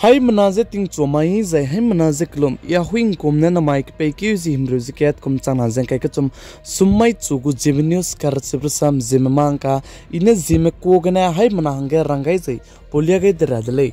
Hai menaze ting chomai zai hai menaze klom ya huing komne na mic pe ki zi himru ziket kom chana zen kai ka chum summai chugu Zeme news kar sibrsam Zeme mangka ine Zeme ko gana hai manangge rangai zai polia gai dradle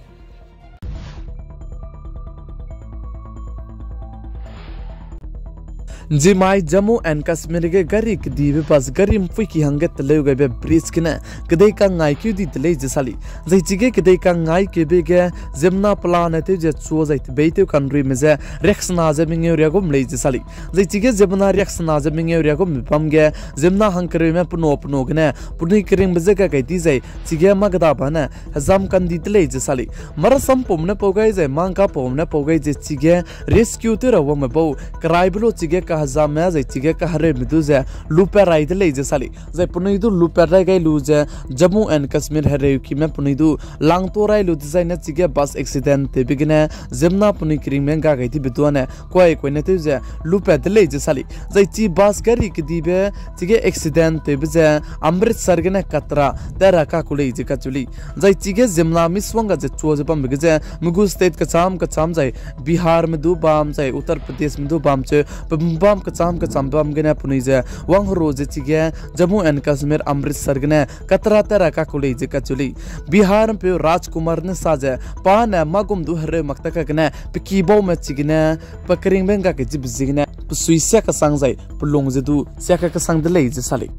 Zeme Jammu and Kashmir ke gari kdi bas gari mfui ki hange tale ga be bridge kina kdai ka ngai ki di tale jesali zai chige kdai ka ngai ke be ge zemna plan te je chu zai be te country me je rexna je ming area gom le jesali zai chige zemna rexna je ming area gom pam ge zemna hankre me puno gna puni kring be je ka kai di zai chige ma gda bana hazam kan di tale jesali mar sam pomne pogai zai mang ka pomne pogai je chige rescue te rawo me bo krai blo chige ka Zeme zai chige ka hare midu ze luper rai de leje sali zai punidu luper rai gai lu je Jammu and Kashmir hare ki me punidu lang to rai lu zai na chige bus accident te bigine zemna puni kring men ga gai ti biduane koi ne te je luper de leje sali zai chi bus gari ki dibe chige accident te bize Amritsar gene katra tera ka kulei je ka chuli zai chige zemna miswanga je chu je pam bigje mugu state ka cham zai Bihar me du bam zai Uttar Pradesh me du bam che bam kacham bam gene puni je wang roje chige Jammu and Kashmir Amritsar gene katra tera ka kulei je ka chuli Bihar pe Rajkumar ne saje pa na magum du hare makta ka gene piki bo me chigine pakring benga ke jib zigine suisia ka sang zai pulong je du sia ka sang de lei je sali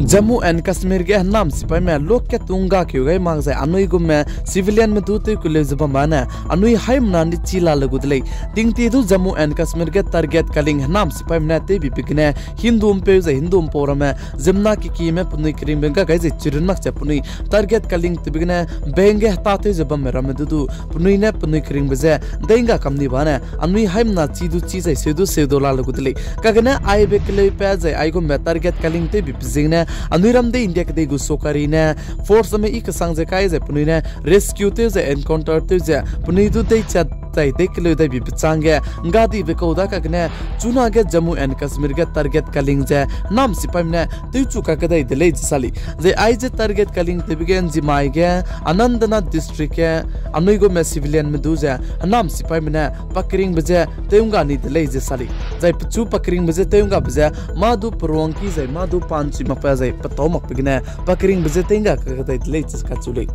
Jammu and Kashmir ke nam sipai me lok ke tunga kyu gai mang sai anui gum me civilian me du te kule jaba mana anui haim nan di chila lagudlei ting ti du Jammu and Kashmir ke target kaling nam sipai me te bi pikne hindum pe je hindum porame zemna ki me puni krim benga gai je chirin mak che puni target kaling te bigne benge ta te jaba me ram du puni ne puni krim beje denga kamni bana anui haim na chi du chi sai sedu la lagudlei kagna ai be kle pe je ai go me target kaling te bi pizine Anuiram de India kade gusokari ne force me ik sang je kai je puni ne rescue te je encounter te je puni du de chat tai de kilo de bi pichange ngadi be ko da ka ne chuna ge Jammu and Kashmir ge target kaling je nam sipam ne te chu ka kadai de le sali je ai je target kaling te bigen Zeme ge Anandna district ke anui go me civilian me du je nam sipam ne pakring beje teunga ni de le sali je chu pakring beje teunga beje madu prong ki je madu panchi ma pa je patomak bigine pakring beje tenga ka kadai de le ka chule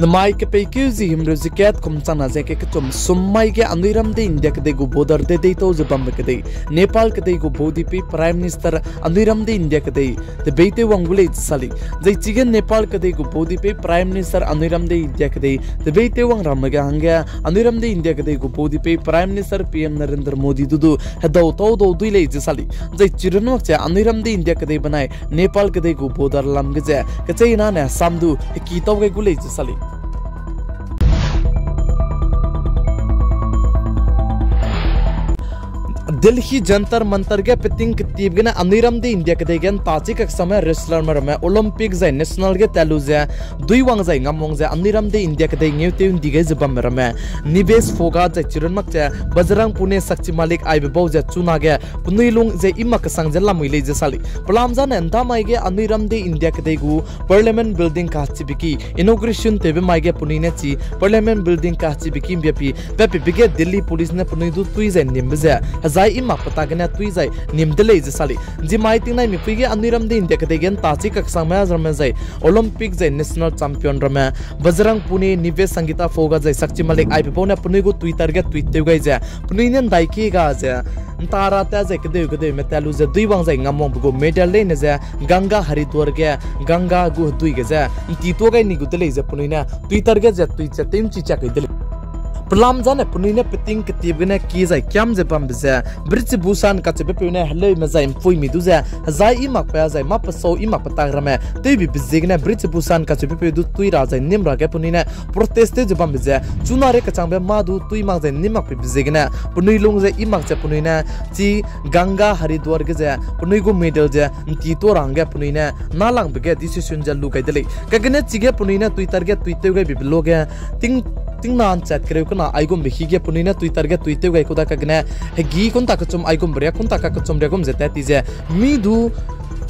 Namai ke peki zi himru ziket kum chana zeke ke chum summai ke anuiram de India ke de go border de to je bam ke de Nepal ke de go bodi pe prime minister anuiram de India ke de beite wangule sali jai chigen Nepal ke de go bodi pe prime minister anuiram de India ke de beite wang ram ga hangya anuiram de India ke de go bodi pe prime minister PM Narendra Modi du hadaw to do duile je sali jai chirno che anuiram de India ke de banai Nepal ke de go border lam ge je ke chaina ne samdu ki to ge gule je sali Delhi jantar mantar ke peting kitib gena anuiram de India ke degen tachi ka samay wrestler mar me Olympic zai national ke talu zai dui wang zai ngamong zai anuiram de India ke de ngeu te dige zbam mer me nibesh foga zai chiran mak cha Bajrang Pune sakchi malik ai be zai chuna ge punilung zai imak sang jala muile je sali plam jan enda mai ge anuiram de India ke de gu parliament building ka chibiki inauguration te be mai ge punine chi parliament building ka chibiki bepi bepi bige Delhi police ne punidu tui zai nimbe zai ima pata gena tui zai nimdele je sali Zeme ting nai mi pige anuiram de India ke gen tachi ka sang ma zame zai Olympic zai national champion rame Bajrang Pune nivesh sangita foga zai sakchi malik ai pona punigo twitter ge tweet te gai ja puninen dai ki ga ja ntara ta zai kede metalu ze dui wang zai ngamong go medal le ne ja Ganga Haridwar ge Ganga gu dui ge ja ti to gai ni gu dele je punina twitter ge ja tweet cha tim chi cha kai dele Plam jane punine peting kitib gene ki zai kyam je pam bize bridge busan ka chebe pune hale me zai pui mi du za zai I mak pa zai ma pa so I mak pa rame te bi bizigne bridge busan ka chebe pe du tui ra zai nim ra ge punine protest je pam bize chuna re ka changbe ma du tui mak zai nim mak pe bizigne punui lung zai I mak che punine chi Ganga Haridwar ge ja punui go medal ja ti to rang ge punine na lang be ge decision ja lu kai dele ka gene chi ge punine twitter ge tweet ge bi lo ge ting ting nan chat kreu kana aigum be hige punina Twitter ge tweet ge kuda ka gna hegi kun ta ka chum aigum bre kun ta ka chum re gum zeta ti je mi du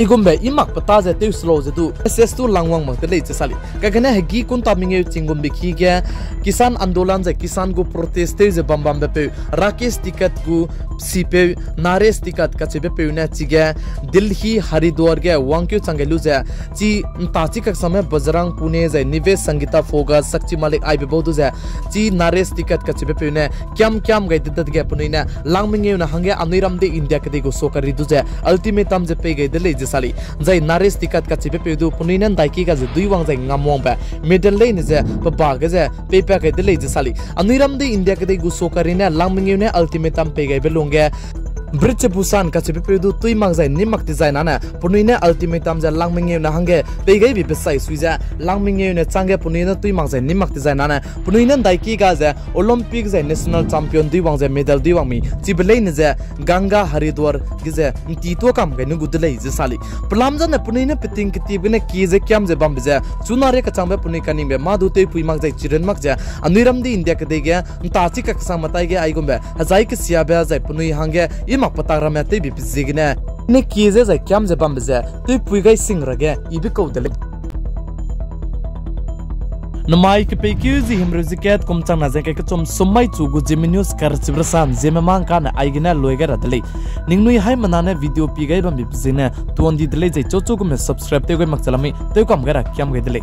igombe imak pata je te slow je du ss tu langwang ma te le che sali ka gana hegi kun ta minge chingum be khi ge kisan andolan je kisan go protest te je bam bam be pe rakesh tikat gu sipe naresh tikat ka che be pe na chi ge Delhi Haridwar ge wangkyu changelu je chi ta chi ka samay bajrang pune je nivesh sangita foga sakchi malik ai be bodu je chi naresh tikat ka che be pe na kyam ge didat ge punina langminge na hange aniram de india ke de go sokari du je ultimatum je pe ge de le sali jai naresh tikat ka chipe pe du puninan daiki ga dui wang jai ngamong ba middle lane je ba ga je pe pe ka de le sali aniram de india ke de gu sokarina langming ne ultimatum pe ga belonge Bridge Busan ka chipe pe du tui mang jai nimak ti jai na na punine ultimatum ja langming na hange pe gai bi pesai suija langming ne change punina tui mang jai nimak ti jai na na puninan daiki ga je Olympic jai national champion dui wang jai medal dui wang mi chibelei ne je Ganga Haridwar gi je ti to kam ga nu gudlei je sali plam jan punina piting ki tib ne ki je kyam je bam je chunare ka changbe puni kaning be madu te pui mang jai chiren mak je aniram di india ke de ge ta chi ka sang matai ge ai gombe hazai ke sia be jai punui hange mak patara me te bi zigna ne ki je jai kyam je bam je te pui gai sing rage ibi ko dele Namai ke peki zi himru ziket kum chang na zeke ke chom sumai chu gu Zeme news kar chibrasan Zeme mang kan aigina loiga radle ningnui hai manane video pi gai bam bi zine tuon di dele jai chocho gu me subscribe te gai mak chalami te kam gara kyam gai dele